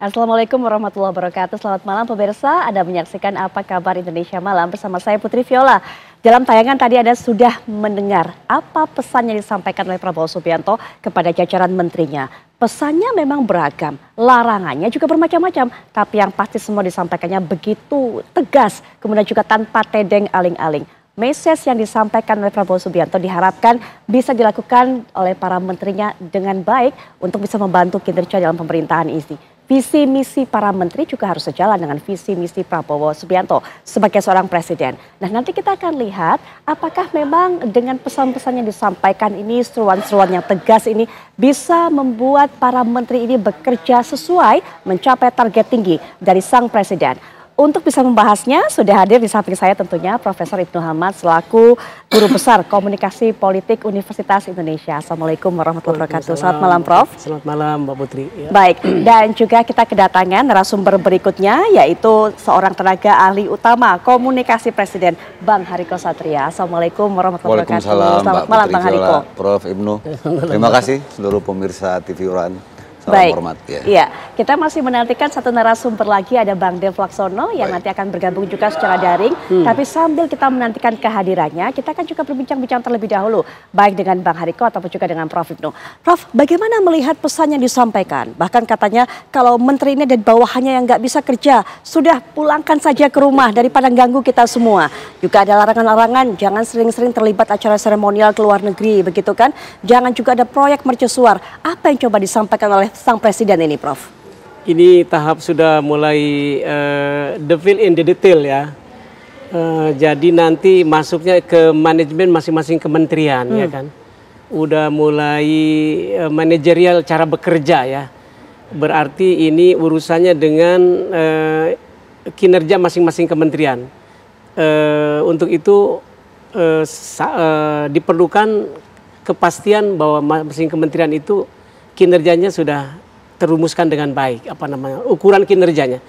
Assalamualaikum warahmatullahi wabarakatuh. Selamat malam pemirsa, Anda menyaksikan Apa Kabar Indonesia Malam bersama saya Putri Viola. Dalam tayangan tadi Anda sudah mendengar apa pesan yang disampaikan oleh Prabowo Subianto kepada jajaran menterinya. Pesannya memang beragam, larangannya juga bermacam-macam, tapi yang pasti semua disampaikannya begitu tegas, kemudian juga tanpa tedeng aling-aling. Message yang disampaikan oleh Prabowo Subianto diharapkan bisa dilakukan oleh para menterinya dengan baik untuk bisa membantu kinerja dalam pemerintahan ini. Visi misi para menteri juga harus sejalan dengan visi misi Prabowo Subianto sebagai seorang presiden. Nah, nanti kita akan lihat apakah memang dengan pesan-pesan yang disampaikan ini, seruan-seruan yang tegas ini bisa membuat para menteri ini bekerja sesuai mencapai target tinggi dari sang presiden. Untuk bisa membahasnya sudah hadir di samping saya tentunya Profesor Ibnu Hamad selaku Guru Besar Komunikasi Politik Universitas Indonesia. Assalamualaikum warahmatullahi wabarakatuh. Selamat malam Prof. Selamat malam Mbak Putri. Ya. Baik, dan juga kita kedatangan narasumber berikutnya yaitu seorang tenaga ahli utama komunikasi Presiden Bang Hariko Satria. Assalamualaikum warahmatullahi wabarakatuh. Selamat malam Bang Hariko. Prof Ibnu. Terima kasih seluruh pemirsa TV Uran. Salam baik, hormat, ya. Iya, kita masih menantikan satu narasumber lagi, ada Bang Dev Laksono yang nanti akan bergabung juga secara daring. Tapi sambil kita menantikan kehadirannya, kita akan juga berbincang-bincang terlebih dahulu, baik dengan Bang Hariko ataupun juga dengan Prof Ibnu. Prof, bagaimana melihat pesan yang disampaikan? Bahkan katanya kalau menteri ini dan bawahannya yang nggak bisa kerja, sudah pulangkan saja ke rumah daripada ganggu kita semua. Juga ada larangan-larangan, jangan sering-sering terlibat acara seremonial ke luar negeri, begitu kan? Jangan juga ada proyek mercusuar. Apa yang coba disampaikan oleh sang presiden ini, Prof? Ini tahap sudah mulai the fill in the detail ya. Jadi nanti masuknya ke manajemen masing-masing kementerian ya kan. Udah mulai manajerial cara bekerja ya. Berarti ini urusannya dengan kinerja masing-masing kementerian. Untuk itu diperlukan kepastian bahwa masing kementerian itu kinerjanya sudah terumuskan dengan baik, ukuran kinerjanya,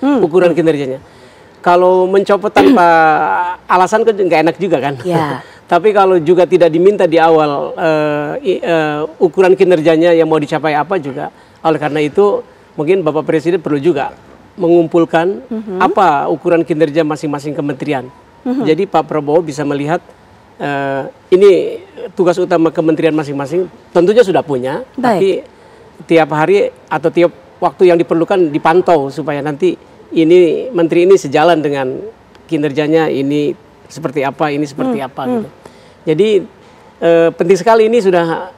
Kalau mencopot tanpa alasan kan nggak enak juga kan. Ya. Tapi kalau juga tidak diminta di awal ukuran kinerjanya yang mau dicapai apa juga, oleh karena itu mungkin Bapak Presiden perlu juga mengumpulkan apa ukuran kinerja masing-masing kementerian. Jadi Pak Prabowo bisa melihat ini tugas utama kementerian masing-masing, tentunya sudah punya, tapi tiap hari atau tiap waktu yang diperlukan dipantau supaya nanti ini menteri ini sejalan dengan kinerjanya, ini seperti apa, ini seperti apa gitu. Jadi penting sekali ini sudah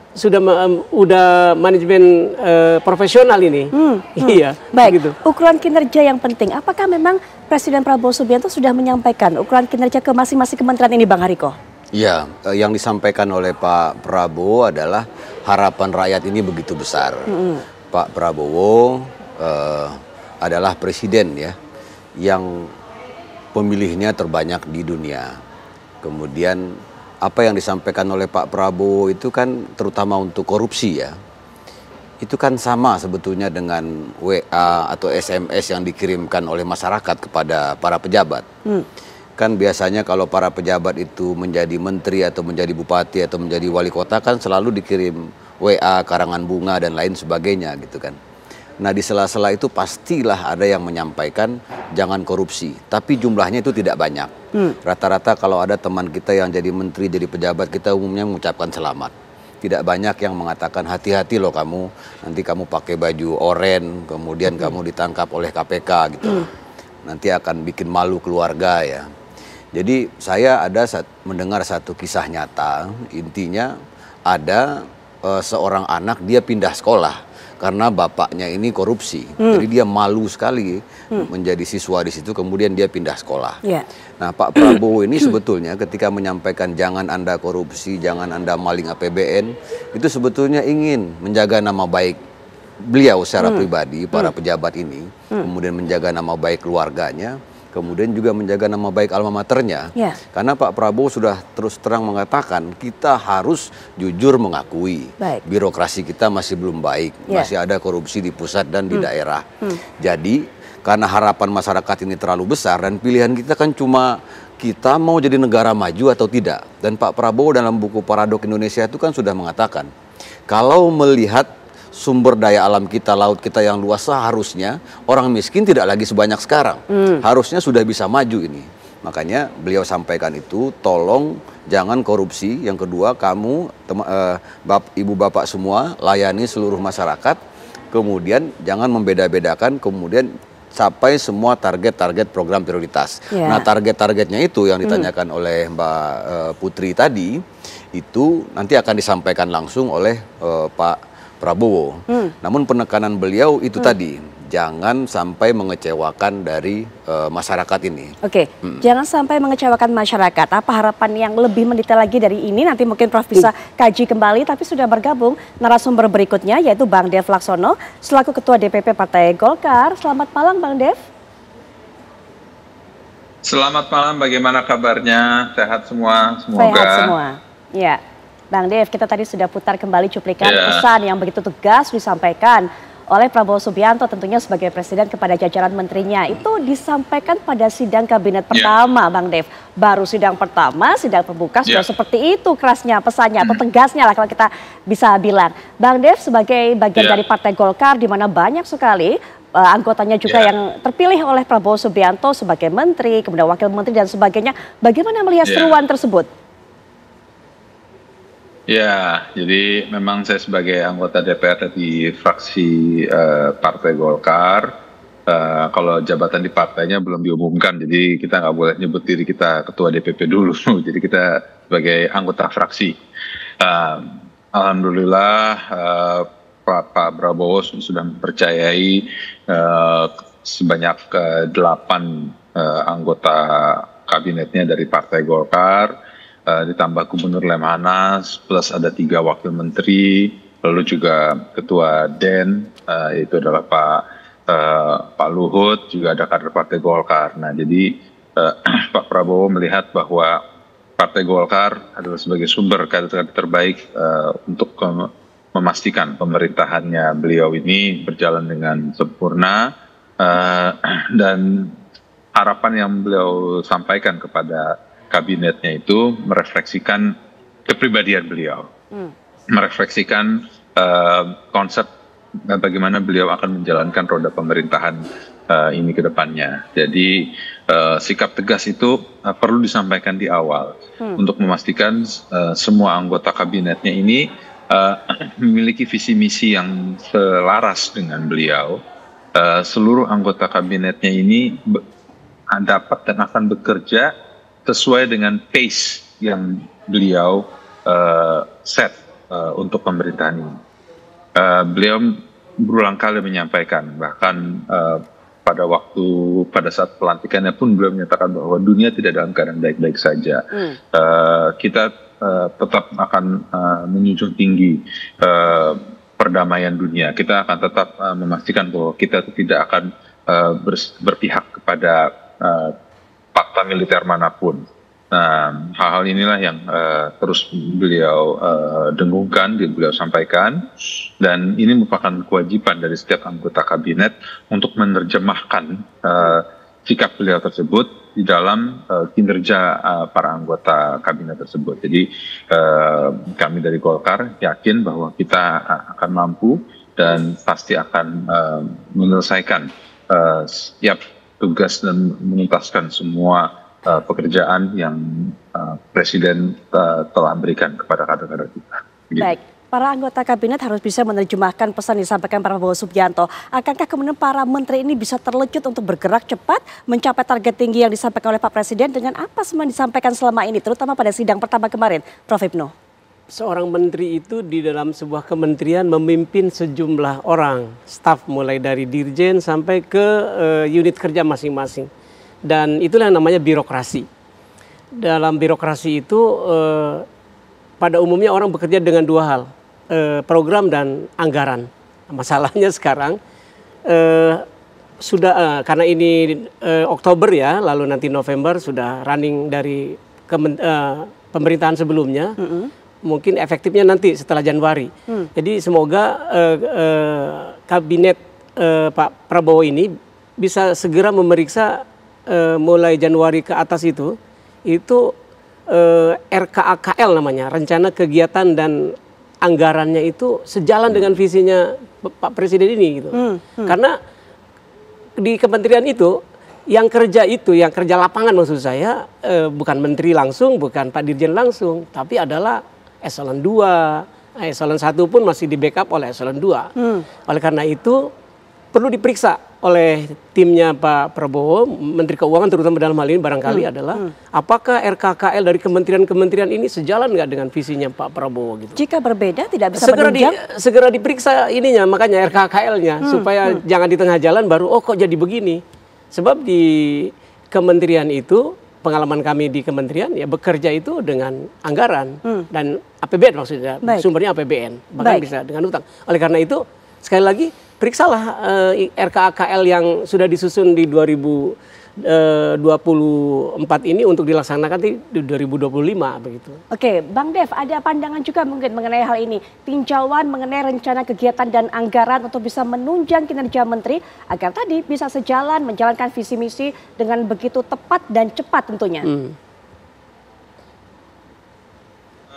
manajemen profesional ini. Iya. Baik. Gitu. Ukuran kinerja yang penting. Apakah memang Presiden Prabowo Subianto sudah menyampaikan ukuran kinerja ke masing-masing kementerian ini, Bang Hariko? Ya, yang disampaikan oleh Pak Prabowo adalah harapan rakyat ini begitu besar. Pak Prabowo adalah presiden ya, yang pemilihnya terbanyak di dunia. Kemudian apa yang disampaikan oleh Pak Prabowo itu kan terutama untuk korupsi ya. Itu kan sama sebetulnya dengan WA atau SMS yang dikirimkan oleh masyarakat kepada para pejabat. Kan biasanya kalau para pejabat itu menjadi menteri atau menjadi bupati atau menjadi wali kota kan selalu dikirim WA, karangan bunga dan lain sebagainya gitu kan. Nah di sela-sela itu pastilah ada yang menyampaikan jangan korupsi, tapi jumlahnya itu tidak banyak. Rata-rata kalau ada teman kita yang jadi menteri, jadi pejabat, kita umumnya mengucapkan selamat. Tidak banyak yang mengatakan hati-hati loh kamu, nanti kamu pakai baju oren, kemudian kamu ditangkap oleh KPK gitu. Nanti akan bikin malu keluarga ya. Jadi saya mendengar satu kisah nyata, intinya ada seorang anak dia pindah sekolah karena bapaknya ini korupsi. Jadi dia malu sekali menjadi siswa di situ, kemudian dia pindah sekolah. Nah Pak Prabowo ini sebetulnya ketika menyampaikan jangan Anda korupsi, jangan Anda maling APBN, itu sebetulnya ingin menjaga nama baik beliau secara pribadi, para pejabat ini, kemudian menjaga nama baik keluarganya, kemudian juga menjaga nama baik alma maternya. Karena Pak Prabowo sudah terus terang mengatakan kita harus jujur mengakui birokrasi kita masih belum baik, masih ada korupsi di pusat dan di daerah. Jadi karena harapan masyarakat ini terlalu besar dan pilihan kita kan cuma kita mau jadi negara maju atau tidak. Dan Pak Prabowo dalam buku Paradok Indonesia itu kan sudah mengatakan kalau melihat sumber daya alam kita, laut kita yang luas, seharusnya orang miskin tidak lagi sebanyak sekarang. Harusnya sudah bisa maju ini. Makanya beliau sampaikan itu, tolong jangan korupsi. Yang kedua, kamu ibu bapak semua layani seluruh masyarakat. Kemudian jangan membeda-bedakan, kemudian capai semua target-target program prioritas. Nah, target-targetnya itu yang ditanyakan oleh Mbak Putri tadi, itu nanti akan disampaikan langsung oleh Pak Prabowo. Namun penekanan beliau itu tadi, jangan sampai mengecewakan dari masyarakat ini. Oke, jangan sampai mengecewakan masyarakat. Apa harapan yang lebih mendetail lagi dari ini? Nanti mungkin Prof bisa kaji kembali, tapi sudah bergabung narasumber berikutnya, yaitu Bang Dev Laksono, selaku Ketua DPP Partai Golkar. Selamat malam, Bang Dev. Selamat malam, bagaimana kabarnya? Sehat semua? Semoga. Sehat semua. Ya, Bang Dev, kita tadi sudah putar kembali cuplikan pesan yang begitu tegas disampaikan oleh Prabowo Subianto tentunya sebagai presiden kepada jajaran menterinya. Itu disampaikan pada sidang kabinet pertama, Bang Dev. Baru sidang pertama, sidang pembuka sudah seperti itu kerasnya pesannya atau tegasnya lah kalau kita bisa bilang. Bang Dev sebagai bagian dari Partai Golkar di mana banyak sekali anggotanya juga yang terpilih oleh Prabowo Subianto sebagai menteri, kemudian wakil menteri dan sebagainya. Bagaimana melihat seruan tersebut? Ya, jadi memang saya sebagai anggota DPR di fraksi Partai Golkar, kalau jabatan di partainya belum diumumkan, jadi kita nggak boleh nyebut diri kita ketua DPP dulu, jadi kita sebagai anggota fraksi. Alhamdulillah Pak Prabowo sudah mempercayai sebanyak 8 anggota kabinetnya dari Partai Golkar, ditambah Gubernur Lemhanas, plus ada 3 wakil menteri, lalu juga Ketua DEN, itu adalah Pak Luhut, juga ada kader Partai Golkar. Nah, jadi Pak Prabowo melihat bahwa Partai Golkar adalah sebagai sumber kader-kader terbaik untuk memastikan pemerintahannya beliau ini berjalan dengan sempurna, dan harapan yang beliau sampaikan kepada kabinetnya itu merefleksikan kepribadian beliau, merefleksikan konsep bagaimana beliau akan menjalankan roda pemerintahan ini ke depannya. Jadi sikap tegas itu perlu disampaikan di awal untuk memastikan semua anggota kabinetnya ini memiliki visi misi yang selaras dengan beliau. Seluruh anggota kabinetnya ini dapat dan akan bekerja sesuai dengan pace yang beliau set untuk pemerintahan ini. Beliau berulang kali menyampaikan, bahkan pada saat pelantikannya pun beliau menyatakan bahwa dunia tidak dalam keadaan baik-baik saja. Kita tetap akan menjunjung tinggi perdamaian dunia. Kita akan tetap memastikan bahwa kita tidak akan berpihak kepada fakta militer manapun. Nah, hal-hal inilah yang terus beliau dengungkan, beliau sampaikan, dan ini merupakan kewajiban dari setiap anggota kabinet untuk menerjemahkan sikap beliau tersebut di dalam kinerja para anggota kabinet tersebut. Jadi kami dari Golkar yakin bahwa kita akan mampu dan pasti akan menyelesaikan setiap tugas dan menuntaskan semua pekerjaan yang Presiden telah berikan kepada kader-kader kita. Gitu. Baik, para anggota kabinet harus bisa menerjemahkan pesan yang disampaikan Prabowo Subianto. Akankah kemudian para menteri ini bisa terlecut untuk bergerak cepat mencapai target tinggi yang disampaikan oleh Pak Presiden dengan apa semua yang disampaikan selama ini, terutama pada sidang pertama kemarin, Prof. Hipno? Seorang menteri itu di dalam sebuah kementerian memimpin sejumlah orang, staf mulai dari dirjen sampai ke unit kerja masing-masing. Dan itulah yang namanya birokrasi. Dalam birokrasi itu pada umumnya orang bekerja dengan 2 hal, program dan anggaran. Masalahnya sekarang sudah karena ini Oktober ya, lalu nanti November sudah running dari pemerintahan sebelumnya. Mungkin efektifnya nanti setelah Januari. Jadi semoga kabinet Pak Prabowo ini bisa segera memeriksa mulai Januari ke atas itu RKAKL namanya, rencana kegiatan dan anggarannya itu sejalan dengan visinya Pak Presiden ini gitu. Karena di kementerian itu yang kerja lapangan maksud saya bukan menteri langsung, bukan Pak Dirjen langsung, tapi adalah eselon 2, eselon 1 pun masih di backup oleh eselon 2. Oleh karena itu perlu diperiksa oleh timnya Pak Prabowo, Menteri Keuangan terutama dalam hal ini barangkali adalah apakah RKKL dari kementerian-kementerian ini sejalan nggak dengan visinya Pak Prabowo gitu. Jika berbeda tidak bisa menunjang? Segera diperiksa ininya, makanya RKKL-nya supaya jangan di tengah jalan baru kok jadi begini. Sebab di kementerian itu pengalaman kami di kementerian ya bekerja itu dengan anggaran dan APBN maksudnya, sumbernya APBN, bahkan bisa dengan utang. Oleh karena itu sekali lagi periksalah RKKL yang sudah disusun di 2024 ini untuk dilaksanakan di 2025 begitu. Oke, Bang Dev, ada pandangan juga mungkin mengenai hal ini. Tinjauan mengenai rencana kegiatan dan anggaran untuk bisa menunjang kinerja menteri agar tadi bisa sejalan menjalankan visi misi dengan begitu tepat dan cepat tentunya.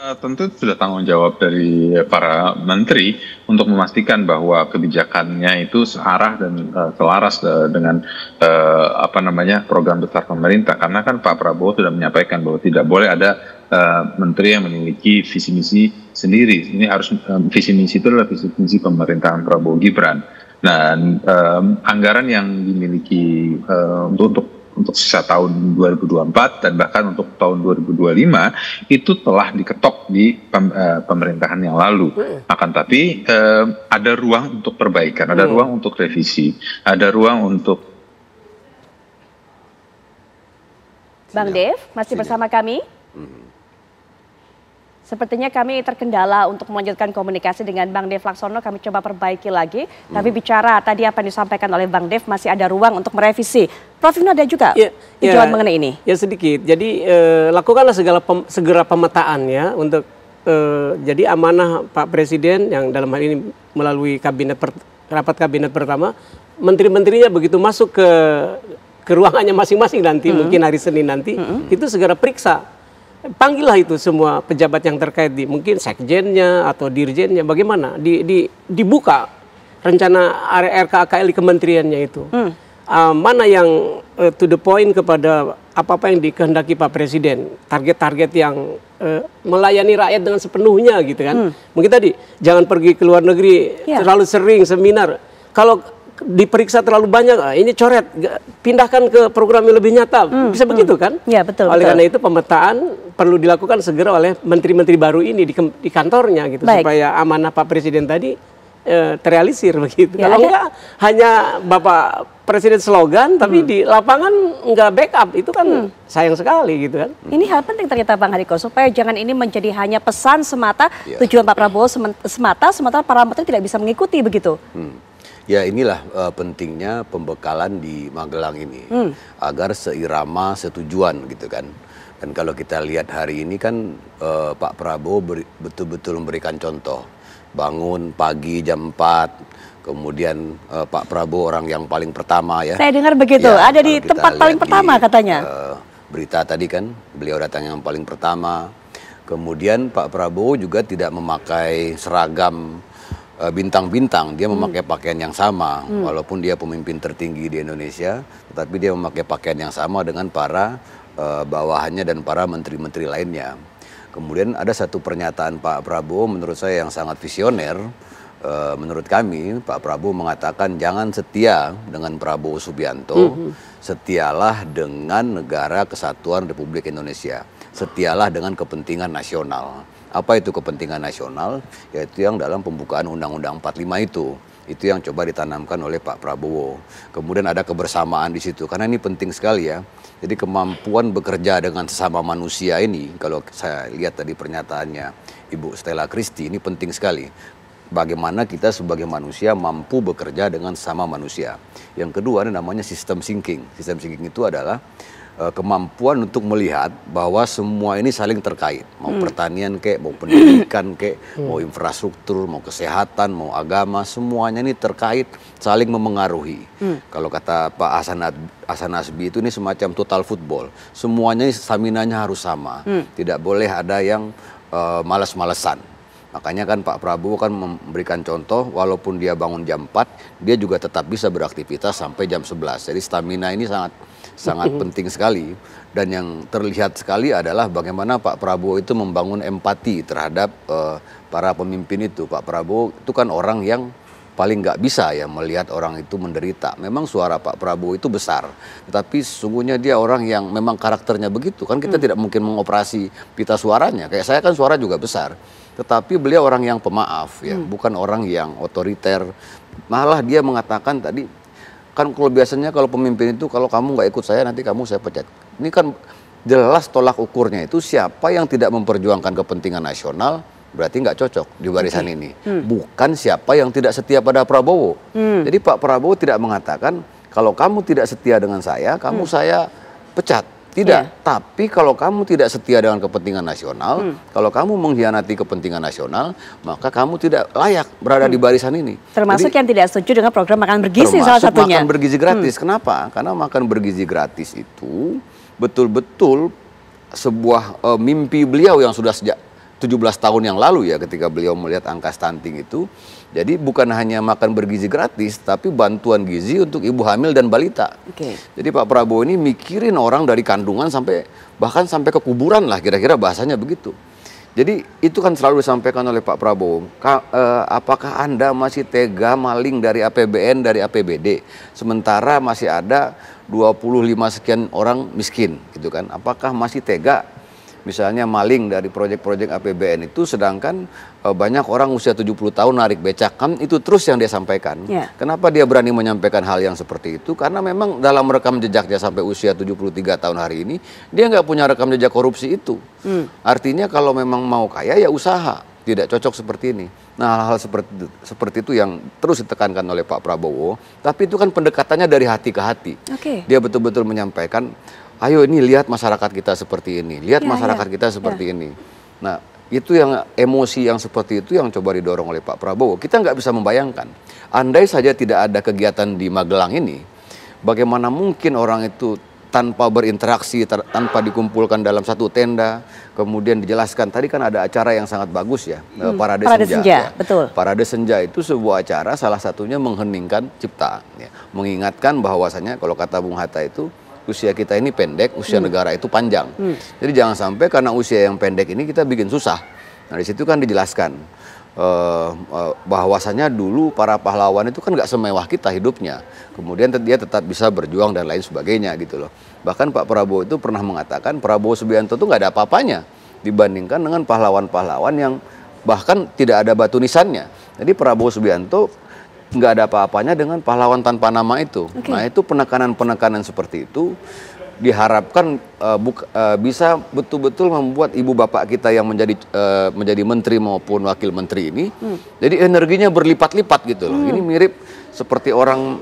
Tentu sudah tanggung jawab dari para menteri untuk memastikan bahwa kebijakannya itu searah dan selaras dengan program besar pemerintah. Karena kan Pak Prabowo sudah menyampaikan bahwa tidak boleh ada menteri yang memiliki visi misi sendiri. Ini harus visi misi itu adalah visi misi pemerintahan Prabowo Gibran. Nah, anggaran yang dimiliki untuk sisa tahun 2024 dan bahkan untuk tahun 2025 itu telah diketok di pemerintahan yang lalu. Akan tapi ada ruang untuk perbaikan, ada ruang untuk revisi, ada ruang untuk. Bang Dev masih bersama kami? Sepertinya kami terkendala untuk melanjutkan komunikasi dengan Bang Dev Laksono. Kami coba perbaiki lagi. Tapi bicara tadi apa yang disampaikan oleh Bang Dev masih ada ruang untuk merevisi. Prof Ibnu ada juga tujuan mengenai ini? Ya sedikit. Jadi lakukanlah segera pemetaan ya untuk jadi amanah Pak Presiden yang dalam hal ini melalui rapat kabinet pertama, menteri-menterinya begitu masuk ke ruangannya masing-masing nanti, mungkin hari Senin nanti, itu segera periksa. Panggillah itu semua pejabat yang terkait mungkin sekjennya atau dirjennya, bagaimana dibuka rencana RKKL di kementeriannya itu. Mana yang to the point kepada apa yang dikehendaki Pak Presiden, target-target yang melayani rakyat dengan sepenuhnya gitu kan. Mungkin tadi jangan pergi ke luar negeri terlalu sering seminar. Kalau diperiksa terlalu banyak, ini coret, pindahkan ke program yang lebih nyata, bisa begitu kan? Ya betul. Oleh karena itu pemetaan perlu dilakukan segera oleh menteri-menteri baru ini di kantornya gitu. Baik. Supaya amanah Pak Presiden tadi terrealisir begitu. Ya, kalau enggak hanya Bapak Presiden slogan, tapi di lapangan enggak backup, itu kan sayang sekali gitu kan. Ini hal penting ternyata Bang Hariko, supaya jangan ini menjadi hanya pesan semata, tujuan Pak Prabowo semata, sementara para menteri tidak bisa mengikuti begitu. Ya inilah pentingnya pembekalan di Magelang ini agar seirama setujuan gitu kan. Dan kalau kita lihat hari ini kan Pak Prabowo betul-betul memberikan contoh, bangun pagi jam 4, kemudian Pak Prabowo orang yang paling pertama ya. Saya dengar begitu, ya, ada di tempat paling pertama katanya. Berita tadi kan beliau datang yang paling pertama. Kemudian Pak Prabowo juga tidak memakai seragam bintang-bintang, dia memakai pakaian yang sama, walaupun dia pemimpin tertinggi di Indonesia, tetapi dia memakai pakaian yang sama dengan para bawahannya dan para menteri-menteri lainnya. Kemudian ada satu pernyataan Pak Prabowo menurut saya yang sangat visioner. Menurut kami Pak Prabowo mengatakan jangan setia dengan Prabowo Subianto, setialah dengan Negara Kesatuan Republik Indonesia, setialah dengan kepentingan nasional. Apa itu kepentingan nasional? Yaitu yang dalam pembukaan Undang-Undang 45 itu yang coba ditanamkan oleh Pak Prabowo. Kemudian ada kebersamaan di situ, karena ini penting sekali ya. Jadi kemampuan bekerja dengan sesama manusia ini, kalau saya lihat tadi pernyataannya Ibu Stella Christy, ini penting sekali. Bagaimana kita sebagai manusia mampu bekerja dengan sesama manusia. Yang kedua ada namanya system thinking. System thinking itu adalah kemampuan untuk melihat bahwa semua ini saling terkait, mau pertanian kek, mau pendidikan kek, mau infrastruktur, mau kesehatan, mau agama, semuanya ini terkait, saling memengaruhi. Kalau kata Pak Hasan Nasbi itu ini semacam total football, semuanya staminanya harus sama, tidak boleh ada yang malas-malesan. Makanya kan Pak Prabowo kan memberikan contoh, walaupun dia bangun jam 4, dia juga tetap bisa beraktivitas sampai jam 11. Jadi stamina ini sangat penting sekali. Dan yang terlihat sekali adalah bagaimana Pak Prabowo itu membangun empati terhadap para pemimpin itu. Pak Prabowo itu kan orang yang paling nggak bisa ya melihat orang itu menderita. Memang suara Pak Prabowo itu besar, tetapi sesungguhnya dia orang yang memang karakternya begitu. Kan kita tidak mungkin mengoperasi pita suaranya. Kayak saya kan suara juga besar. Tetapi beliau orang yang pemaaf ya, bukan orang yang otoriter. Malah dia mengatakan tadi, kan kalau biasanya kalau pemimpin itu kalau kamu nggak ikut saya nanti kamu saya pecat. Ini kan jelas tolak ukurnya itu siapa yang tidak memperjuangkan kepentingan nasional berarti nggak cocok di barisan ini. Bukan siapa yang tidak setia pada Prabowo. Jadi Pak Prabowo tidak mengatakan kalau kamu tidak setia dengan saya, kamu saya pecat. Tidak, tapi kalau kamu tidak setia dengan kepentingan nasional, kalau kamu mengkhianati kepentingan nasional, maka kamu tidak layak berada di barisan ini. Termasuk yang tidak setuju dengan program makan bergizi salah termasuk satunya. Makan bergizi gratis. Kenapa? Karena makan bergizi gratis itu betul-betul sebuah mimpi beliau yang sudah sejak 17 tahun yang lalu ya, ketika beliau melihat angka stunting itu. Jadi bukan hanya makan bergizi gratis, tapi bantuan gizi untuk ibu hamil dan balita. Jadi Pak Prabowo ini mikirin orang dari kandungan bahkan sampai ke kuburan lah, kira-kira bahasanya begitu. Jadi itu kan selalu disampaikan oleh Pak Prabowo. Apakah Anda masih tega maling dari APBN, dari APBD, sementara masih ada 25 sekian orang miskin, gitu kan? Apakah masih tega misalnya maling dari proyek-proyek APBN itu, sedangkan banyak orang usia 70 tahun narik becak, kan itu terus yang dia sampaikan. Kenapa dia berani menyampaikan hal yang seperti itu? Karena memang dalam rekam jejaknya sampai usia 73 tahun hari ini, dia nggak punya rekam jejak korupsi itu. Artinya kalau memang mau kaya ya usaha, tidak cocok seperti ini. Nah, hal-hal seperti itu yang terus ditekankan oleh Pak Prabowo, tapi itu kan pendekatannya dari hati ke hati. Dia betul-betul menyampaikan, ayo ini lihat masyarakat kita seperti ini, lihat masyarakat kita seperti ini. Nah, itu yang emosi yang seperti itu yang coba didorong oleh Pak Prabowo. Kita nggak bisa membayangkan, andai saja tidak ada kegiatan di Magelang ini, bagaimana mungkin orang itu tanpa berinteraksi, tanpa dikumpulkan dalam satu tenda, kemudian dijelaskan. Tadi kan ada acara yang sangat bagus ya, Parade Senja. Ya. Betul. Parade Senja itu sebuah acara, salah satunya mengheningkan cipta, ya. Mengingatkan bahwasanya kalau kata Bung Hatta itu, usia kita ini pendek, usia negara itu panjang. Jadi jangan sampai karena usia yang pendek ini kita bikin susah. Nah di situ kan dijelaskan bahwasanya dulu para pahlawan itu kan nggak semewah kita hidupnya. Kemudian dia tetap bisa berjuang dan lain sebagainya gitu loh. Bahkan Pak Prabowo itu pernah mengatakan Prabowo Subianto itu nggak ada apa-apanya dibandingkan dengan pahlawan-pahlawan yang bahkan tidak ada batu nisannya. Jadi Prabowo Subianto nggak ada apa-apanya dengan pahlawan tanpa nama itu. Nah itu penekanan-penekanan seperti itu diharapkan bisa betul-betul membuat ibu bapak kita yang menjadi menteri maupun wakil menteri ini, jadi energinya berlipat-lipat gitu loh. Ini mirip seperti orang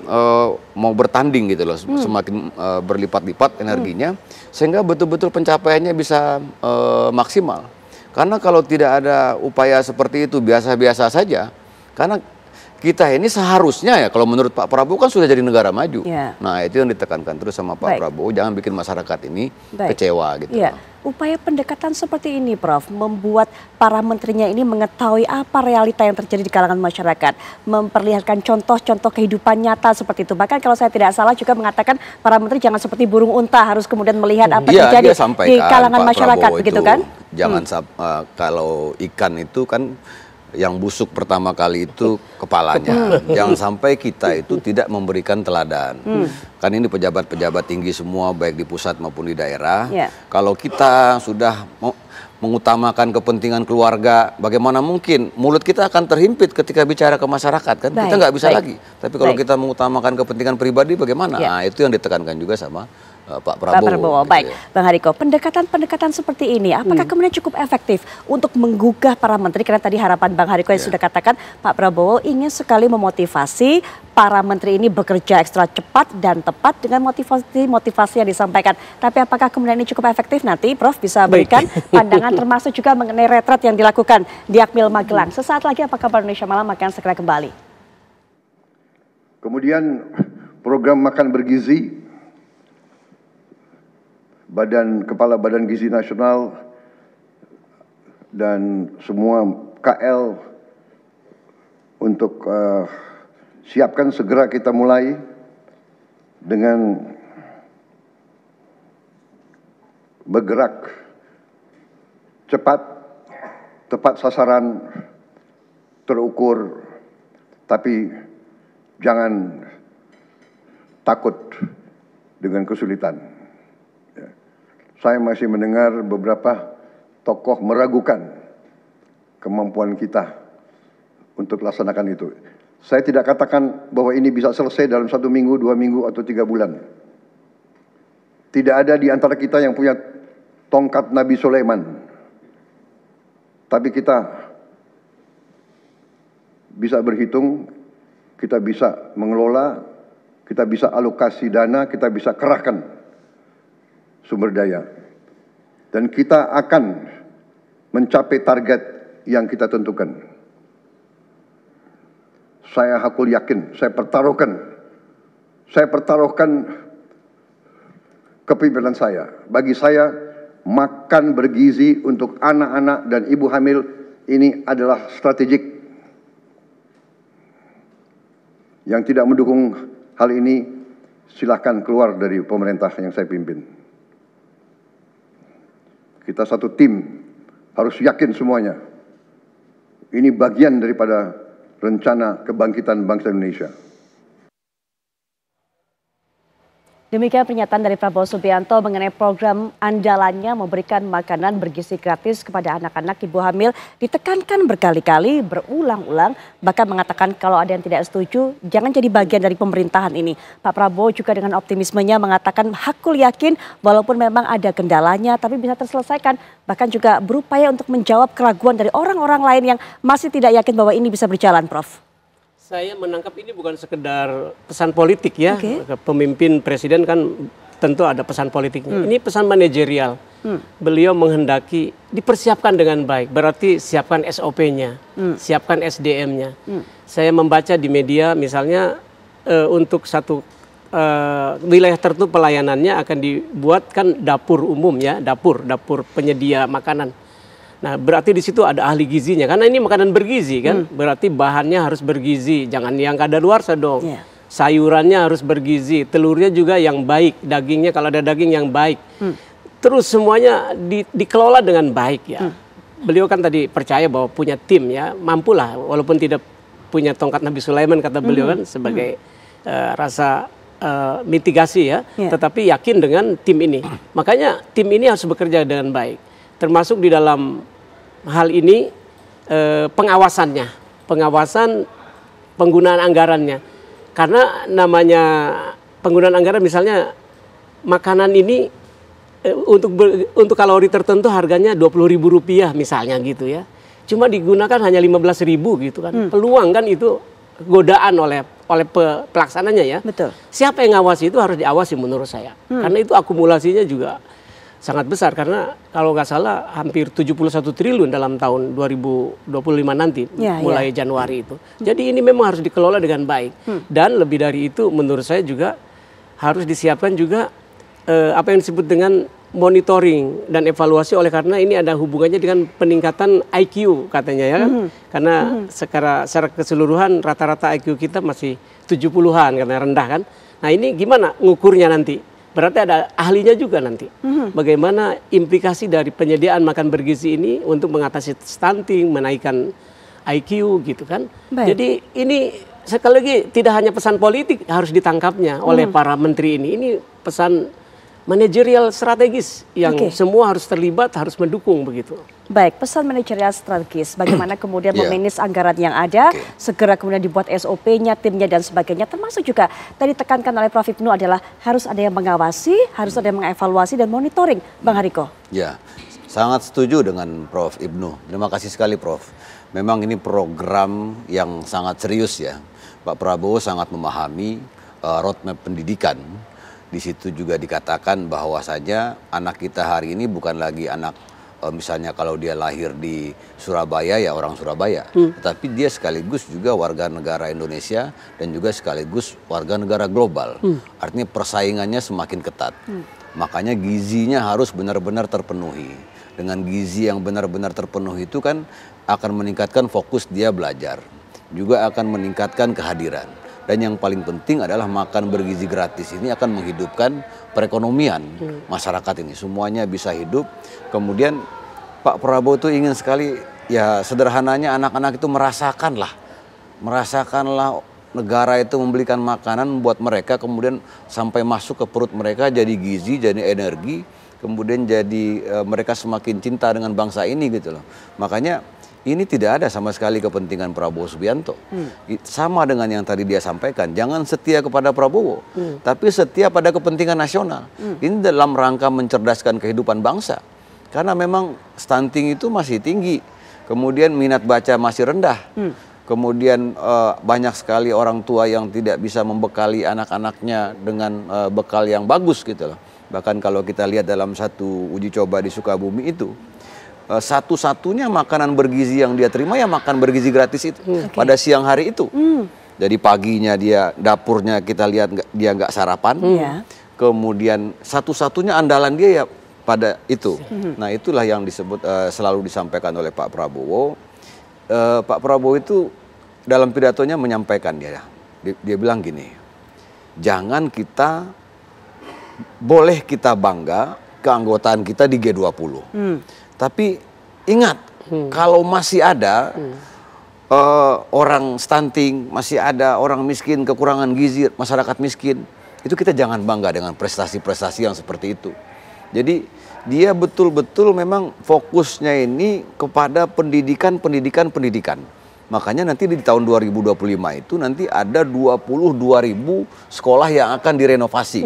mau bertanding gitu loh, semakin berlipat-lipat energinya, sehingga betul-betul pencapaiannya bisa maksimal. Karena kalau tidak ada upaya seperti itu biasa-biasa saja, karena kita ini seharusnya ya kalau menurut Pak Prabowo kan sudah jadi negara maju. Nah itu yang ditekankan terus sama Pak Prabowo, jangan bikin masyarakat ini kecewa gitu. Upaya pendekatan seperti ini Prof, membuat para menterinya ini mengetahui apa realita yang terjadi di kalangan masyarakat, memperlihatkan contoh-contoh kehidupan nyata seperti itu. Bahkan kalau saya tidak salah juga mengatakan para menteri jangan seperti burung unta, harus kemudian melihat apa yang terjadi di kalangan Pak masyarakat, Prabowo begitu itu, kan? Jangan kalau ikan itu kan yang busuk pertama kali itu kepalanya. Jangan sampai kita itu tidak memberikan teladan. Kan ini pejabat-pejabat tinggi semua baik di pusat maupun di daerah. Kalau kita sudah mengutamakan kepentingan keluarga, bagaimana mungkin mulut kita akan terhimpit ketika bicara ke masyarakat kan? Kita nggak bisa lagi. Tapi kalau kita mengutamakan kepentingan pribadi bagaimana? Nah itu yang ditekankan juga sama Pak Prabowo. Gitu. Baik, Bang Hariko, pendekatan-pendekatan seperti ini, apakah kemudian cukup efektif untuk menggugah para menteri? Karena tadi harapan Bang Hariko yang sudah katakan, Pak Prabowo ingin sekali memotivasi para menteri ini bekerja ekstra cepat dan tepat dengan motivasi yang disampaikan. Tapi apakah kemudian ini cukup efektif? Nanti Prof bisa berikan pandangan termasuk juga mengenai retret yang dilakukan di Akmil Magelang. Sesaat lagi Apa Kabar Indonesia Malam akan segera kembali. Kemudian program makan bergizi, Kepala Badan Gizi Nasional dan semua KL untuk siapkan segera kita mulai dengan bergerak cepat, tepat sasaran, terukur, tapi jangan takut dengan kesulitan. Saya masih mendengar beberapa tokoh meragukan kemampuan kita untuk laksanakan itu. Saya tidak katakan bahwa ini bisa selesai dalam 1 minggu, 2 minggu, atau 3 bulan. Tidak ada di antara kita yang punya tongkat Nabi Sulaiman. Tapi kita bisa berhitung, kita bisa mengelola, kita bisa alokasi dana, kita bisa kerahkan sumber daya. Dan kita akan mencapai target yang kita tentukan. Saya hakul yakin, saya pertaruhkan kepemimpinan saya. Bagi saya, makan bergizi untuk anak-anak dan ibu hamil ini adalah strategik. Yang tidak mendukung hal ini, silakan keluar dari pemerintah yang saya pimpin. Kita satu tim, harus yakin semuanya. Ini bagian daripada rencana kebangkitan bangsa Indonesia. Demikian pernyataan dari Prabowo Subianto mengenai program andalannya memberikan makanan bergizi gratis kepada anak-anak ibu hamil. Ditekankan berkali-kali, berulang-ulang, bahkan mengatakan kalau ada yang tidak setuju jangan jadi bagian dari pemerintahan ini. Pak Prabowo juga dengan optimismenya mengatakan hakul yakin walaupun memang ada kendalanya tapi bisa terselesaikan. Bahkan juga berupaya untuk menjawab keraguan dari orang-orang lain yang masih tidak yakin bahwa ini bisa berjalan, Prof. Saya menangkap ini bukan sekedar pesan politik ya. Pemimpin presiden kan tentu ada pesan politiknya. Ini pesan manajerial. Beliau menghendaki dipersiapkan dengan baik. Berarti siapkan SOP-nya, siapkan SDM-nya. Saya membaca di media misalnya untuk satu wilayah tertentu pelayanannya akan dibuatkan dapur umum ya, dapur penyedia makanan. Nah, berarti di situ ada ahli gizinya, karena ini makanan bergizi kan, berarti bahannya harus bergizi, jangan yang kadaluarsa dong. Sayurannya harus bergizi, telurnya juga yang baik, dagingnya kalau ada daging yang baik. Terus semuanya dikelola dengan baik ya. Beliau kan tadi percaya bahwa punya tim ya, mampulah walaupun tidak punya tongkat Nabi Sulaiman kata beliau kan sebagai rasa mitigasi ya, tetapi yakin dengan tim ini. Makanya tim ini harus bekerja dengan baik. Termasuk di dalam hal ini pengawasan penggunaan anggarannya. Karena namanya penggunaan anggaran misalnya makanan ini untuk kalori tertentu harganya Rp20.000 misalnya gitu ya. Cuma digunakan hanya 15.000 gitu kan. Peluang kan itu godaan oleh pelaksananya ya. Betul. Siapa yang ngawasi itu harus diawasi menurut saya. Karena itu akumulasinya juga sangat besar, karena kalau nggak salah hampir 71 triliun dalam tahun 2025 nanti mulai Januari itu. Jadi ini memang harus dikelola dengan baik. Dan lebih dari itu menurut saya juga harus disiapkan juga apa yang disebut dengan monitoring dan evaluasi, oleh karena ini ada hubungannya dengan peningkatan IQ katanya ya kan. Karena secara keseluruhan rata-rata IQ kita masih 70-an karena rendah kan. Nah, ini gimana ngukurnya nanti? Berarti ada ahlinya juga nanti. Bagaimana implikasi dari penyediaan makan bergizi ini untuk mengatasi stunting, menaikkan IQ gitu kan. Jadi ini sekali lagi tidak hanya pesan politik harus ditangkapnya oleh para menteri ini. Ini pesan manajerial strategis yang semua harus terlibat, harus mendukung begitu. Baik, pesan manajerial strategis, bagaimana kemudian memanage anggaran yang ada, segera kemudian dibuat SOP-nya, timnya dan sebagainya, termasuk juga tadi ditekankan oleh Prof. Ibnu adalah harus ada yang mengawasi, harus ada yang mengevaluasi dan monitoring, Bang Hariko. Ya, sangat setuju dengan Prof. Ibnu. Terima kasih sekali Prof. Memang ini program yang sangat serius ya. Pak Prabowo sangat memahami roadmap pendidikan. Di situ juga dikatakan bahwasanya anak kita hari ini bukan lagi anak misalnya kalau dia lahir di Surabaya ya orang Surabaya, tetapi dia sekaligus juga warga negara Indonesia dan juga sekaligus warga negara global. Artinya persaingannya semakin ketat. Makanya gizinya harus benar-benar terpenuhi. dengan gizi yang benar-benar terpenuhi itu kan akan meningkatkan fokus dia belajar, juga akan meningkatkan kehadiran. Dan yang paling penting adalah makan bergizi gratis ini akan menghidupkan perekonomian masyarakat ini. Semuanya bisa hidup. Kemudian Pak Prabowo itu ingin sekali, ya sederhananya anak-anak itu merasakanlah negara itu memberikan makanan buat mereka, kemudian sampai masuk ke perut mereka jadi gizi, jadi energi, kemudian jadi mereka semakin cinta dengan bangsa ini gitu loh. Makanya ini tidak ada sama sekali kepentingan Prabowo Subianto. Sama dengan yang tadi dia sampaikan, jangan setia kepada Prabowo, tapi setia pada kepentingan nasional. Ini dalam rangka mencerdaskan kehidupan bangsa. Karena memang stunting itu masih tinggi, kemudian minat baca masih rendah. Kemudian banyak sekali orang tua yang tidak bisa membekali anak-anaknya dengan bekal yang bagus gitu loh. Bahkan kalau kita lihat dalam satu uji coba di Sukabumi itu, satu-satunya makanan bergizi yang dia terima ya makan bergizi gratis itu pada siang hari itu. Jadi paginya dia dapurnya kita lihat dia nggak sarapan. Kemudian satu-satunya andalan dia ya pada itu. Nah itulah yang disebut selalu disampaikan oleh Pak Prabowo. Pak Prabowo itu dalam pidatonya menyampaikan dia bilang gini, jangan boleh kita bangga keanggotaan kita di G20. Tapi ingat, kalau masih ada orang stunting, masih ada orang miskin, kekurangan gizi, masyarakat miskin, itu kita jangan bangga dengan prestasi-prestasi yang seperti itu. Jadi dia betul-betul memang fokusnya ini kepada pendidikan. Makanya nanti di tahun 2025 itu nanti ada 22.000 sekolah yang akan direnovasi.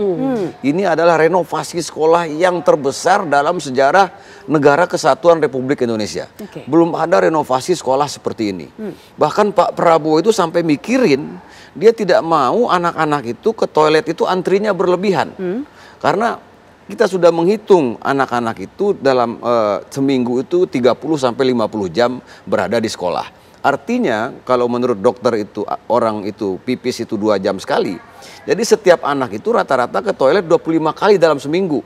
Ini adalah renovasi sekolah yang terbesar dalam sejarah Negara Kesatuan Republik Indonesia. Belum ada renovasi sekolah seperti ini. Bahkan Pak Prabowo itu sampai mikirin, dia tidak mau anak-anak itu ke toilet itu antrinya berlebihan. Karena kita sudah menghitung anak-anak itu dalam seminggu itu 30 sampai 50 jam berada di sekolah. Artinya kalau menurut dokter itu orang itu pipis itu 2 jam sekali. Jadi setiap anak itu rata-rata ke toilet 25 kali dalam seminggu.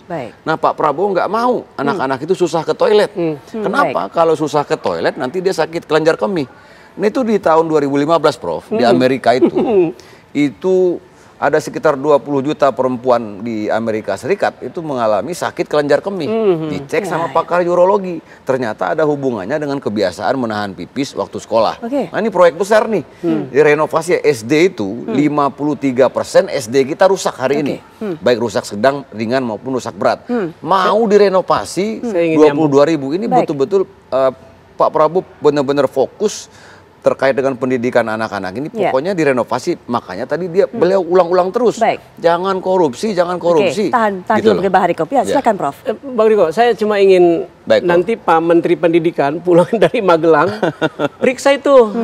Nah Pak Prabowo nggak mau anak-anak itu susah ke toilet. Kenapa? Kalau susah ke toilet nanti dia sakit kelenjar kemih. Nah itu di tahun 2015 Prof, di Amerika itu ada sekitar 20 juta perempuan di Amerika Serikat itu mengalami sakit kelenjar kemih. Dicek sama pakar urologi, ternyata ada hubungannya dengan kebiasaan menahan pipis waktu sekolah. Nah ini proyek besar nih, di renovasi SD itu 53% SD kita rusak hari ini. Baik rusak sedang, ringan maupun rusak berat. Mau direnovasi 22.000, ini betul-betul Pak Prabowo benar-benar fokus terkait dengan pendidikan anak-anak ini, pokoknya direnovasi. Makanya tadi beliau ulang-ulang terus, jangan korupsi. Tahan gitu dulu Pak Hariko. Silakan Prof. Bang Riko, saya cuma ingin nanti Pak Menteri Pendidikan pulang dari Magelang, periksa itu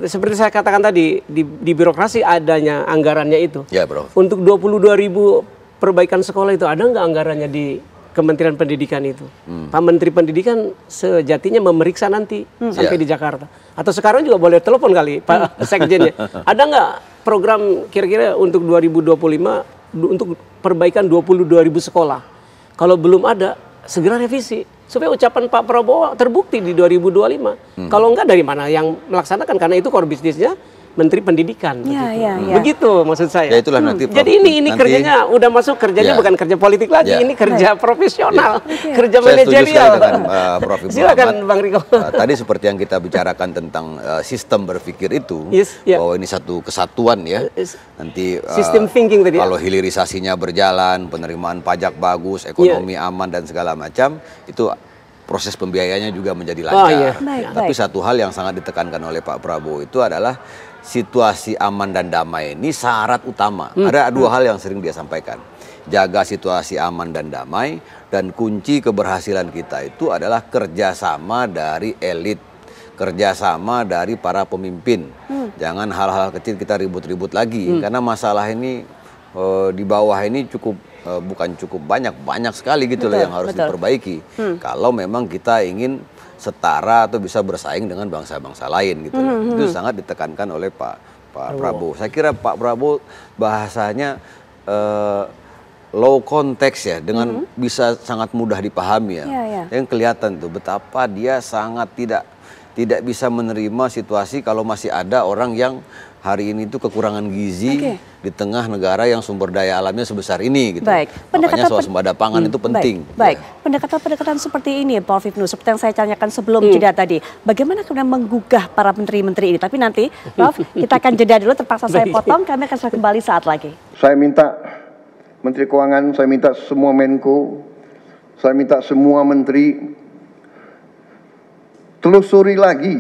seperti saya katakan tadi, di birokrasi adanya anggarannya itu. Prof. Untuk 22.000 perbaikan sekolah itu ada nggak anggarannya di Kementerian Pendidikan itu? Pak Menteri Pendidikan sejatinya memeriksa nanti sampai di Jakarta. Atau sekarang juga boleh telepon kali Pak Sekjennya. Ada nggak program kira-kira untuk 2025 untuk perbaikan 22.000 sekolah? Kalau belum ada, segera revisi. Supaya ucapan Pak Prabowo terbukti di 2025. Kalau enggak, dari mana yang melaksanakan? Karena itu core bisnisnya Menteri Pendidikan. Begitu maksud saya. Ya itulah nanti. Jadi ini kerjanya udah masuk, kerjanya bukan kerja politik lagi, ini kerja profesional, kerja manajerial. Prof. Silakan Bang Riko. Tadi seperti yang kita bicarakan tentang sistem berpikir itu, bahwa ini satu kesatuan ya. Nanti sistem thinking tadi. Kalau hilirisasinya berjalan, penerimaan pajak bagus, ekonomi aman dan segala macam, itu proses pembiayaannya juga menjadi lancar. Tapi satu hal yang sangat ditekankan oleh Pak Prabowo itu adalah situasi aman dan damai ini syarat utama. Ada 2 hal yang sering dia sampaikan. Jaga situasi aman dan damai, dan kunci keberhasilan kita itu adalah kerjasama dari elit, kerjasama dari para pemimpin. Jangan hal-hal kecil kita ribut-ribut lagi, karena masalah ini di bawah ini bukan cukup banyak sekali gitu loh yang harus diperbaiki. Kalau memang kita ingin setara atau bisa bersaing dengan bangsa-bangsa lain gitu. Itu sangat ditekankan oleh Pak Prabowo. Saya kira Pak Prabowo bahasanya low konteks ya, dengan bisa sangat mudah dipahami ya. Yang kelihatan tuh betapa dia sangat tidak bisa menerima situasi kalau masih ada orang yang hari ini tuh kekurangan gizi di tengah negara yang sumber daya alamnya sebesar ini gitu. Makanya swasembada pangan itu penting. Pendekatan seperti ini Prof. Hipnu, seperti yang saya tanyakan sebelum jeda tadi. Bagaimana kemudian menggugah para menteri-menteri ini? Tapi nanti Prof, kita akan jeda dulu, terpaksa saya potong, kami akan kembali saat lagi. Saya minta Menteri Keuangan, saya minta semua Menko, saya minta semua menteri telusuri lagi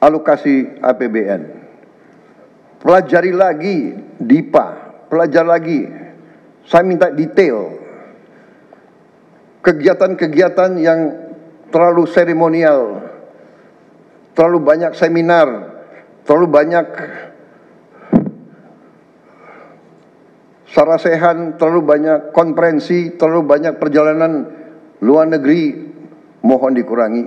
alokasi APBN. Pelajari lagi DIPA, pelajari lagi. Saya minta detail. Kegiatan-kegiatan yang terlalu seremonial, terlalu banyak seminar, terlalu banyak sarasehan, terlalu banyak konferensi, terlalu banyak perjalanan luar negeri, mohon dikurangi.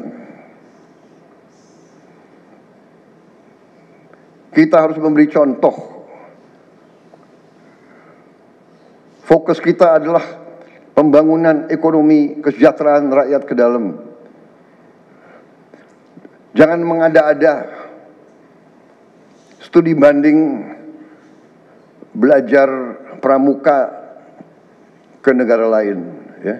Kita harus memberi contoh. Fokus kita adalah pembangunan ekonomi, kesejahteraan rakyat ke dalam. Jangan mengada-ada. Studi banding, belajar pramuka ke negara lain, ya.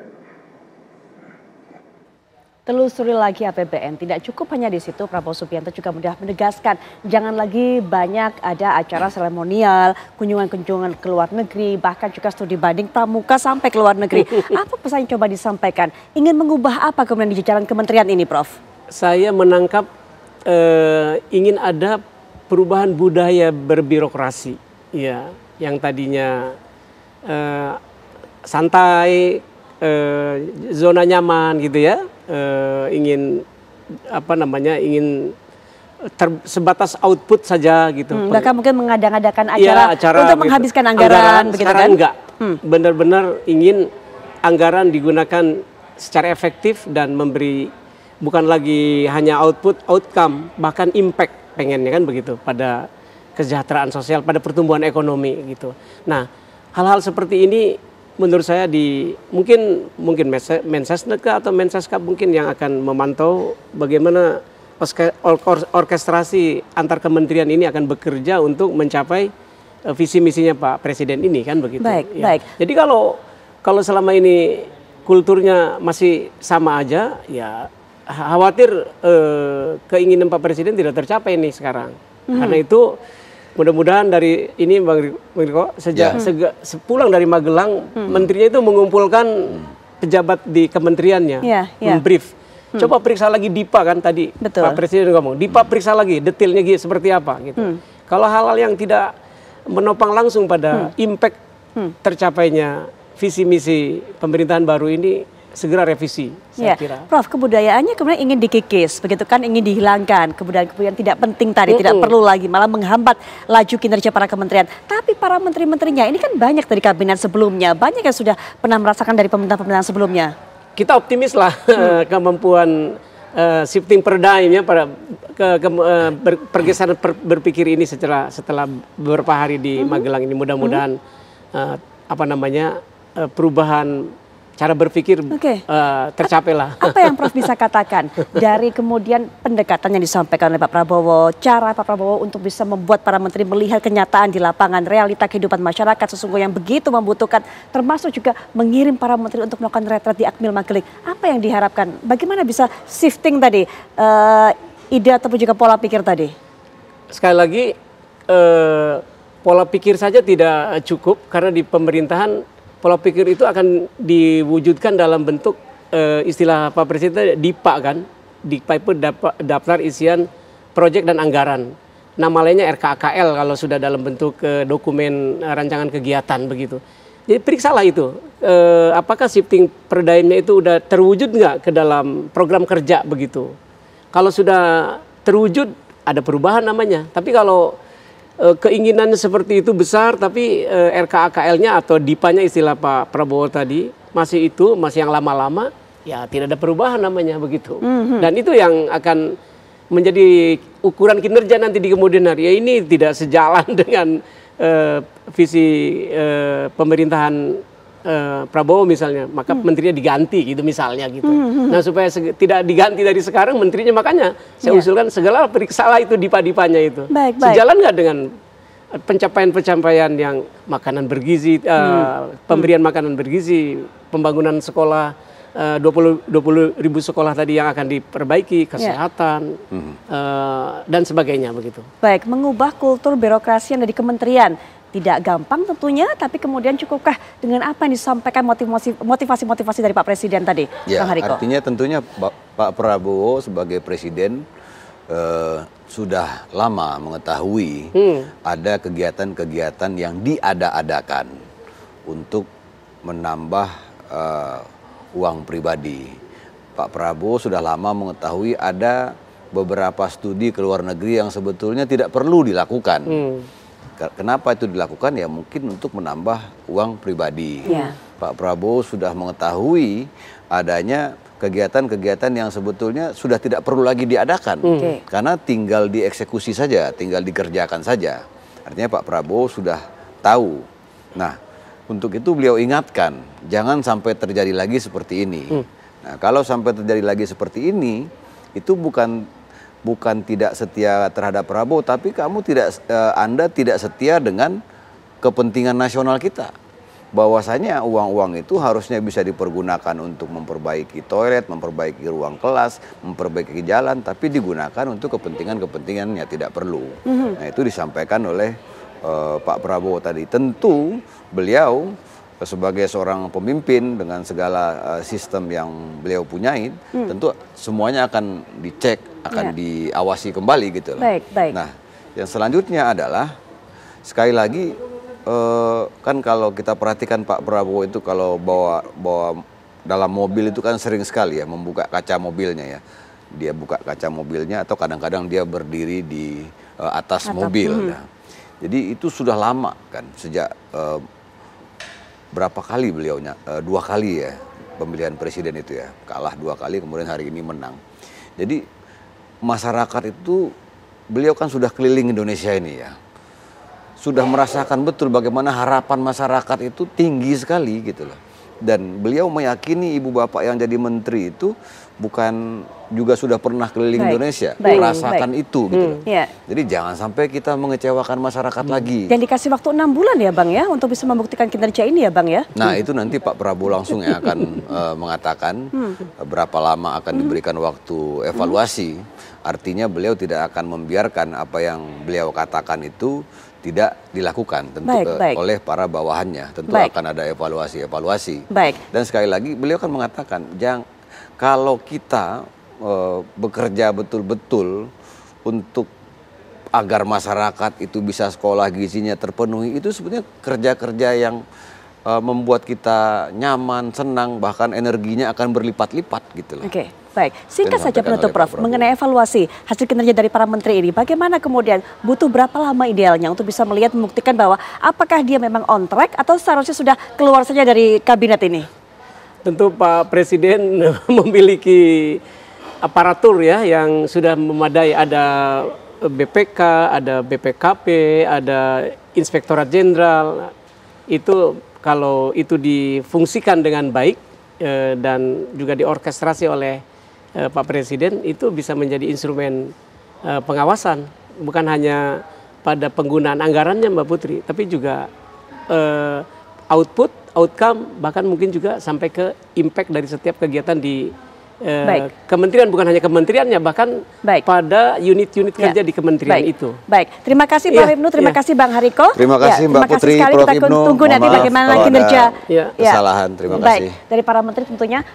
Telusuri lagi APBN, tidak cukup hanya di situ. Prabowo Subianto juga mudah menegaskan jangan lagi banyak ada acara seremonial, kunjungan-kunjungan ke luar negeri, bahkan juga studi banding pramuka sampai ke luar negeri. Apa pesan yang coba disampaikan? Ingin mengubah apa kemudian di jajaran kementerian ini, Prof? Saya menangkap ingin ada perubahan budaya berbirokrasi, ya, yang tadinya santai, zona nyaman gitu ya, ingin ingin sebatas output saja gitu. Bahkan mungkin mengadakan acara untuk gitu, menghabiskan anggaran begitu sekarang kan? Enggak, benar-benar ingin anggaran digunakan secara efektif dan memberi bukan lagi hanya output, outcome, bahkan impact pengennya kan begitu pada kesejahteraan sosial, pada pertumbuhan ekonomi gitu. Nah, hal-hal seperti ini menurut saya mungkin Mensesnek atau Mensaskap mungkin yang akan memantau bagaimana orkestrasi antar kementerian ini akan bekerja untuk mencapai visi misinya Pak Presiden ini kan begitu. Baik. Jadi kalau selama ini kulturnya masih sama aja, ya khawatir keinginan Pak Presiden tidak tercapai nih sekarang. Karena itu mudah-mudahan dari ini Bang Riko sepulang dari Magelang, menterinya itu mengumpulkan pejabat di kementeriannya, membrief. Coba periksa lagi DIPA kan tadi. Betul. Pak Presiden ngomong, DIPA periksa lagi detailnya seperti apa gitu. Kalau hal-hal yang tidak menopang langsung pada impact tercapainya visi misi pemerintahan baru ini, segera revisi, saya kira. Prof, kebudayaannya kemudian ingin dikikis, begitu kan, ingin dihilangkan. Kemudian tidak penting tadi, tidak perlu lagi, malah menghambat laju kinerja para kementerian. Tapi para menteri-menterinya ini kan banyak dari kabinet sebelumnya, banyak yang sudah pernah merasakan dari pemerintahan-pemerintahan sebelumnya. Kita optimis lah kemampuan shifting paradigm ya, pada pergeseran berpikir ini setelah beberapa hari di Magelang ini, mudah-mudahan perubahan cara berpikir tercapai lah. Apa yang Prof bisa katakan dari kemudian pendekatan yang disampaikan oleh Pak Prabowo, cara Pak Prabowo untuk bisa membuat para menteri melihat kenyataan di lapangan, realita kehidupan masyarakat sesungguhnya yang begitu membutuhkan, termasuk juga mengirim para menteri untuk melakukan retret di Akmil Magelang. Apa yang diharapkan? Bagaimana bisa shifting tadi, ide ataupun juga pola pikir tadi? Sekali lagi, pola pikir saja tidak cukup, karena di pemerintahan pola pikir itu akan diwujudkan dalam bentuk istilah Pak Presiden DIPA kan. DIPA itu daftar isian proyek dan anggaran. Nama lainnya RKAKL kalau sudah dalam bentuk dokumen rancangan kegiatan begitu. Jadi periksalah itu, apakah shifting paradigm-nya itu udah terwujud nggak ke dalam program kerja begitu. Kalau sudah terwujud ada perubahan namanya. Tapi kalau keinginannya seperti itu besar, tapi RKAKL-nya atau DIPA-nya istilah Pak Prabowo tadi masih yang lama-lama, ya tidak ada perubahan namanya begitu. Dan itu yang akan menjadi ukuran kinerja nanti di kemudian hari. Ya ini tidak sejalan dengan visi pemerintahan Prabowo misalnya, maka menterinya diganti gitu misalnya gitu. Nah supaya tidak diganti dari sekarang menterinya, makanya saya usulkan segala periksalah itu dipa-dipanya itu. Sejalan nggak dengan pencapaian-pencapaian yang makanan bergizi, pemberian makanan bergizi, pembangunan sekolah, 20.000 sekolah tadi yang akan diperbaiki, kesehatan, dan sebagainya begitu. Baik, mengubah kultur birokrasi yang ada di kementerian. Tidak gampang tentunya, tapi kemudian cukupkah dengan apa yang disampaikan motivasi dari Pak Presiden tadi, ya, Bang Hariko? Artinya tentunya Pak Prabowo sebagai Presiden sudah lama mengetahui ada kegiatan-kegiatan yang diada-adakan untuk menambah uang pribadi. Pak Prabowo sudah lama mengetahui ada beberapa studi ke luar negeri yang sebetulnya tidak perlu dilakukan. Kenapa itu dilakukan? Ya mungkin untuk menambah uang pribadi. Pak Prabowo sudah mengetahui adanya kegiatan-kegiatan yang sebetulnya sudah tidak perlu lagi diadakan. Karena tinggal dieksekusi saja, tinggal dikerjakan saja. Artinya Pak Prabowo sudah tahu. Nah, untuk itu beliau ingatkan, jangan sampai terjadi lagi seperti ini. Nah, kalau sampai terjadi lagi seperti ini, itu bukan tidak setia terhadap Prabowo, tapi Anda tidak setia dengan kepentingan nasional kita. Bahwasanya uang-uang itu harusnya bisa dipergunakan untuk memperbaiki toilet, memperbaiki ruang kelas, memperbaiki jalan, tapi digunakan untuk kepentingan-kepentingan yang tidak perlu. Nah, itu disampaikan oleh Pak Prabowo tadi. Tentu beliau sebagai seorang pemimpin dengan segala sistem yang beliau punyai, tentu semuanya akan dicek, akan diawasi kembali gitu loh. Nah, yang selanjutnya adalah sekali lagi kan kalau kita perhatikan Pak Prabowo itu kalau bawa dalam mobil itu kan sering sekali ya membuka kaca mobilnya ya. Dia buka kaca mobilnya atau kadang-kadang dia berdiri di atas mobil. Nah, jadi itu sudah lama kan, sejak berapa kali beliaunya, 2 kali ya pemilihan presiden itu ya, kalah 2 kali kemudian hari ini menang. Jadi masyarakat itu, beliau kan sudah keliling Indonesia ini ya, sudah merasakan betul bagaimana harapan masyarakat itu tinggi sekali gitu loh. Dan beliau meyakini ibu bapak yang jadi menteri itu bukan juga sudah pernah keliling Indonesia, merasakan itu gitu loh. Jadi jangan sampai kita mengecewakan masyarakat lagi. Dan dikasih waktu 6 bulan ya Bang ya untuk bisa membuktikan kinerja ini ya Bang ya. Nah itu nanti Pak Prabowo langsung yang akan mengatakan berapa lama akan diberikan waktu evaluasi. Artinya beliau tidak akan membiarkan apa yang beliau katakan itu tidak dilakukan tentu oleh para bawahannya. Tentu akan ada evaluasi. Dan sekali lagi beliau kan mengatakan, kalau kita bekerja betul-betul untuk agar masyarakat itu bisa sekolah gizinya terpenuhi, itu sebenarnya kerja-kerja yang membuat kita nyaman, senang, bahkan energinya akan berlipat-lipat gitu loh. Baik, singkat saja penutup Prof, mengenai evaluasi hasil kinerja dari para menteri ini, bagaimana kemudian butuh berapa lama idealnya untuk bisa melihat, membuktikan bahwa apakah dia memang on track atau seharusnya sudah keluar saja dari kabinet ini? Tentu Pak Presiden memiliki aparatur ya yang sudah memadai, ada BPK, ada BPKP, ada Inspektorat Jenderal. Itu kalau itu difungsikan dengan baik dan juga diorkestrasi oleh Pak Presiden, itu bisa menjadi instrumen pengawasan, bukan hanya pada penggunaan anggarannya Mbak Putri, tapi juga output, outcome, bahkan mungkin juga sampai ke impact dari setiap kegiatan di kementerian, bukan hanya kementeriannya, bahkan pada unit-unit kerja di kementerian itu. Baik, terima kasih Pak Ibnu, terima kasih Bang Hariko. Terima kasih Mbak Putri, Prof Ibnu. Kita tunggu nanti bagaimana kinerja kesalahan, terima kasih. Dari para menteri tentunya.